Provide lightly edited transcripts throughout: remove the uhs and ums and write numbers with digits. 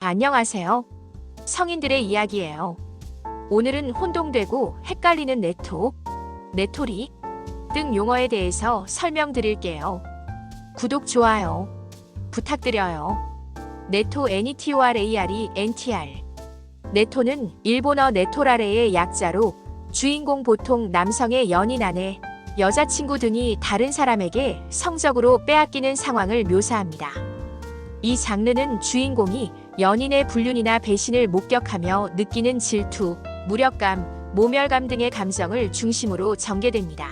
안녕하세요. 성인들의 이야기예요. 오늘은 혼동되고 헷갈리는 네토, 네토리 등 용어에 대해서 설명드릴게요. 구독, 좋아요 부탁드려요. 네토 NETORARE NTR. 네토는 일본어 네토라레의 약자로 주인공 보통 남성의 연인, 아내, 여자친구 등이 다른 사람에게 성적으로 빼앗기는 상황을 묘사합니다. 이 장르는 주인공이 연인의 불륜이나 배신을 목격하며 느끼는 질투, 무력감, 모멸감 등의 감정을 중심으로 전개됩니다.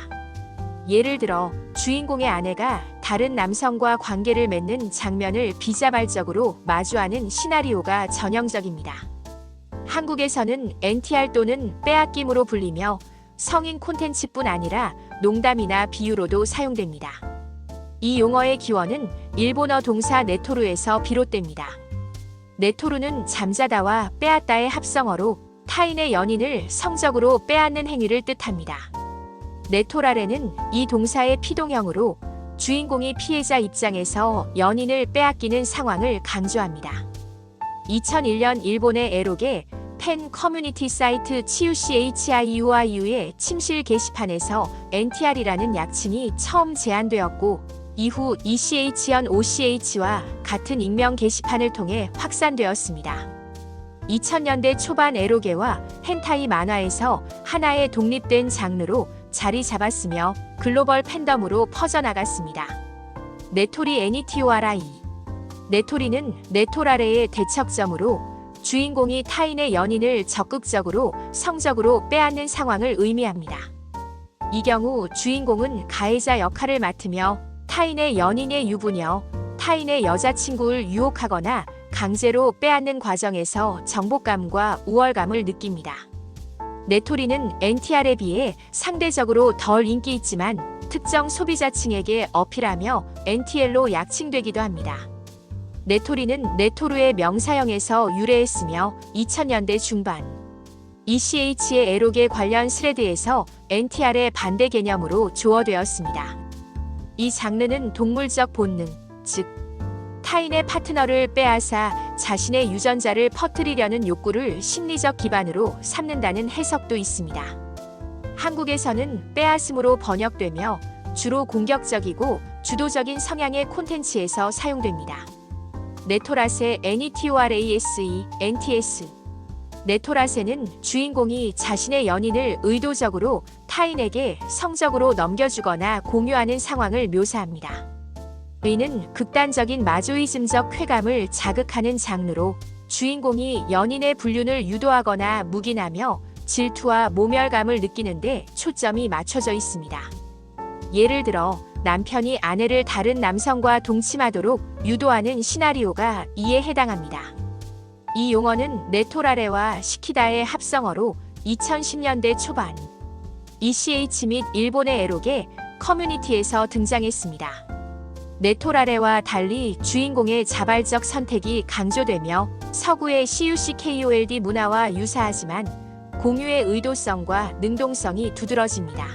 예를 들어 주인공의 아내가 다른 남성과 관계를 맺는 장면을 비자발적으로 마주하는 시나리오가 전형적입니다. 한국에서는 NTR 또는 빼앗김으로 불리며 성인 콘텐츠뿐 아니라 농담이나 비유로도 사용됩니다. 이 용어의 기원은 일본어 동사 네토루에서 비롯됩니다. 네토루는 잠자다와 빼앗다의 합성어로 타인의 연인을 성적으로 빼앗는 행위를 뜻합니다. 네토라레는 이 동사의 피동형으로 주인공이 피해자 입장에서 연인을 빼앗기는 상황을 강조합니다. 2001년 일본의 에로게 팬 커뮤니티 사이트 CUCHIUIU의 침실 게시판에서 NTR이라는 약칭이 처음 제안되었고, 이후 ECHN OCH와 같은 익명 게시판을 통해 확산되었습니다. 2000년대 초반 에로게와 헨타이 만화에서 하나의 독립된 장르로 자리 잡았으며 글로벌 팬덤으로 퍼져나갔습니다. 네토리 NETORI. 네토리는 네토라레의 대척점으로 주인공이 타인의 연인을 적극적으로 성적으로 빼앗는 상황을 의미합니다. 이 경우 주인공은 가해자 역할을 맡으며 타인의 연인의 유부녀, 타인의 여자친구를 유혹하거나 강제로 빼앗는 과정에서 정복감과 우월감을 느낍니다. 네토리는 NTR에 비해 상대적으로 덜 인기 있지만 특정 소비자층에게 어필하며 NTL로 약칭되기도 합니다. 네토리는 네토루의 명사형에서 유래했으며 2000년대 중반 ECH의 에로게 관련 스레드에서 NTR의 반대 개념으로 조어되었습니다. 이 장르는 동물적 본능, 즉 타인의 파트너를 빼앗아 자신의 유전자를 퍼뜨리려는 욕구를 심리적 기반으로 삼는다는 해석도 있습니다. 한국에서는 빼앗음으로 번역되며 주로 공격적이고 주도적인 성향의 콘텐츠에서 사용됩니다. 네토라세 NETORASE NTS. 네토라세는 주인공이 자신의 연인을 의도적으로 타인에게 성적으로 넘겨주거나 공유하는 상황을 묘사합니다. 이는 극단적인 마조이즘적 쾌감을 자극하는 장르로 주인공이 연인의 불륜을 유도하거나 묵인하며 질투와 모멸감을 느끼는데 초점이 맞춰져 있습니다. 예를 들어 남편이 아내를 다른 남성과 동침하도록 유도하는 시나리오가 이에 해당합니다. 이 용어는 네토라레와 시키다의 합성어로 2010년대 초반 ECH 및 일본의 에로게 커뮤니티에서 등장했습니다. 네토라레와 달리 주인공의 자발적 선택이 강조되며 서구의 CUCKOLD 문화와 유사하지만 공유의 의도성과 능동성이 두드러집니다.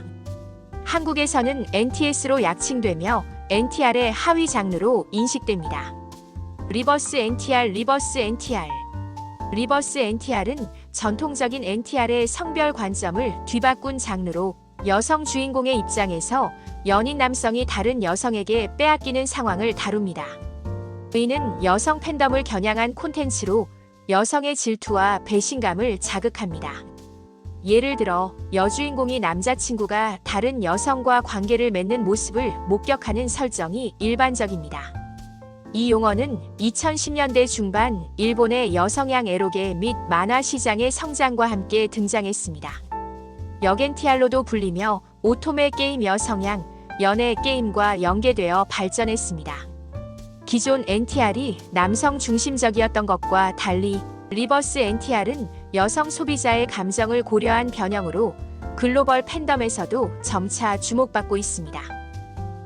한국에서는 NTS로 약칭되며 NTR의 하위 장르로 인식됩니다. 리버스 NTR, 리버스 NTR. 리버스 NTR은 전통적인 NTR의 성별 관점을 뒤바꾼 장르로 여성 주인공의 입장에서 연인 남성이 다른 여성에게 빼앗기는 상황을 다룹니다. 이는 여성 팬덤을 겨냥한 콘텐츠로 여성의 질투와 배신감을 자극합니다. 예를 들어 여주인공이 남자친구가 다른 여성과 관계를 맺는 모습을 목격하는 설정이 일반적입니다. 이 용어는 2010년대 중반 일본의 여성향 에로게 및 만화 시장의 성장과 함께 등장했습니다. 역NTR로도 불리며 오토메 게임 여성향, 연애 게임과 연계되어 발전했습니다. 기존 NTR이 남성 중심적이었던 것과 달리 리버스 NTR은 여성 소비자의 감정을 고려한 변형으로 글로벌 팬덤에서도 점차 주목받고 있습니다.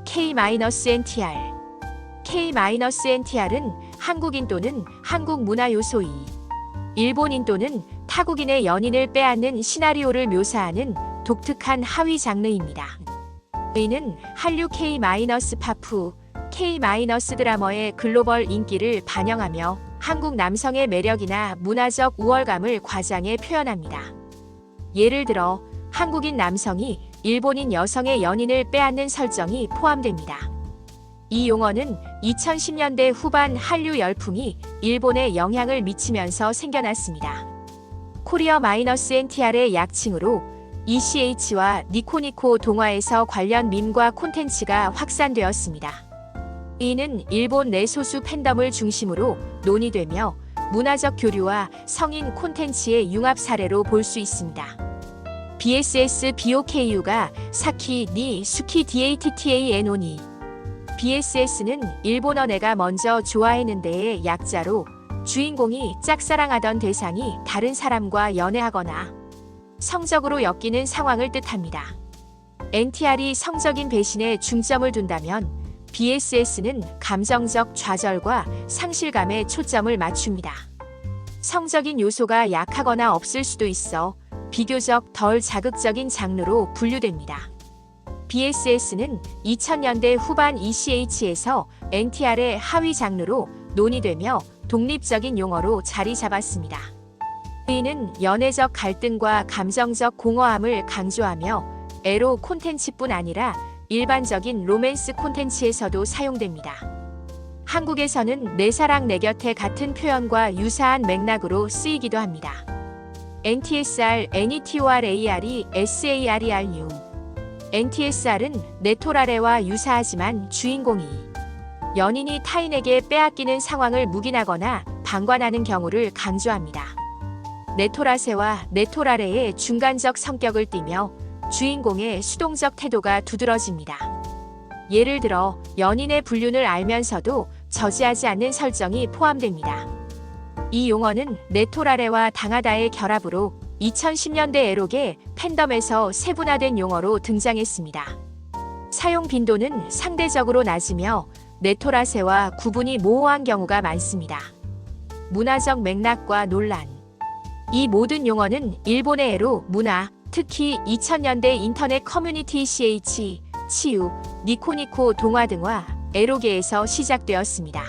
K-NTR. K-NTR은 한국인 또는 한국 문화 요소이, 일본인 또는 타국인의 연인을 빼앗는 시나리오를 묘사하는 독특한 하위 장르입니다. 이는 한류 K-파프, K-드라머의 글로벌 인기를 반영하며 한국 남성의 매력이나 문화적 우월감을 과장해 표현합니다. 예를 들어 한국인 남성이 일본인 여성의 연인을 빼앗는 설정이 포함됩니다. 이 용어는 2010년대 후반 한류 열풍이 일본에 영향을 미치면서 생겨났습니다. 코리어-NTR의 약칭으로 ECH와 니코니코 동화에서 관련 밈과 콘텐츠가 확산되었습니다. 이는 일본 내 소수 팬덤을 중심으로 논의되며 문화적 교류와 성인 콘텐츠의 융합 사례로 볼 수 있습니다. BSS BOKU가 사키 니 수키 DATTA 노니 BSS는 일본어 내가 먼저 좋아했는데의 약자로 주인공이 짝사랑하던 대상이 다른 사람과 연애하거나 성적으로 엮이는 상황을 뜻합니다. NTR이 성적인 배신에 중점을 둔다면 BSS는 감정적 좌절과 상실감에 초점을 맞춥니다. 성적인 요소가 약하거나 없을 수도 있어 비교적 덜 자극적인 장르로 분류됩니다. BSS는 2000년대 후반 ECH에서 NTR의 하위 장르로 논의되며 독립적인 용어로 자리 잡았습니다. 이는 연애적 갈등과 감정적 공허함을 강조하며 에로 콘텐츠뿐 아니라 일반적인 로맨스 콘텐츠에서도 사용됩니다. 한국에서는 내 사랑 내 곁에 같은 표현과 유사한 맥락으로 쓰이기도 합니다. NTSR, NETORAR이 SARERU NTSR은 네토라레와 유사하지만 주인공이 연인이 타인에게 빼앗기는 상황을 묵인하거나 방관하는 경우를 강조합니다. 네토라세와 네토라레의 중간적 성격을 띠며 주인공의 수동적 태도가 두드러집니다. 예를 들어 연인의 불륜을 알면서도 저지하지 않는 설정이 포함됩니다. 이 용어는 네토라레와 당하다의 결합으로 2010년대 에록의 팬덤에서 세분화된 용어로 등장했습니다. 사용 빈도는 상대적으로 낮으며 네토라세와 구분이 모호한 경우가 많습니다. 문화적 맥락과 논란. 이 모든 용어는 일본의 에로 문화, 특히 2000년대 인터넷 커뮤니티 CH, 치유, 니코니코 동화 등화, 에로계에서 시작되었습니다.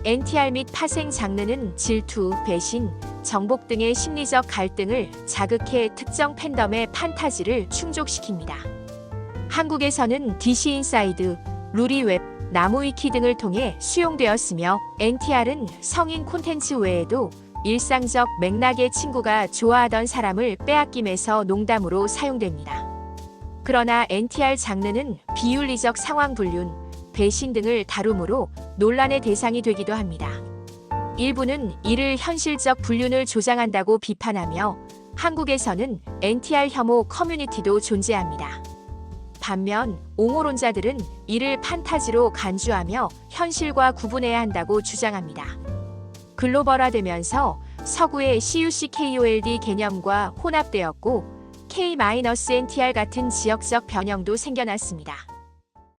NTR 및 파생 장르는 질투, 배신, 정복 등의 심리적 갈등을 자극해 특정 팬덤의 판타지를 충족시킵니다. 한국에서는 DC 인사이드, 루리웹, 나무위키 등을 통해 수용되었으며 NTR은 성인 콘텐츠 외에도 일상적 맥락의 친구가 좋아하던 사람을 빼앗김에서 농담으로 사용됩니다. 그러나 NTR 장르는 비윤리적 상황 불륜, 배신 등을 다루므로 논란의 대상이 되기도 합니다. 일부는 이를 현실적 불륜을 조장한다고 비판하며 한국에서는 NTR 혐오 커뮤니티도 존재합니다. 반면 옹호론자들은 이를 판타지로 간주하며 현실과 구분해야 한다고 주장합니다. 글로벌화되면서 서구의 CUCKOLD 개념과 혼합되었고 K-NTR 같은 지역적 변형도 생겨났습니다.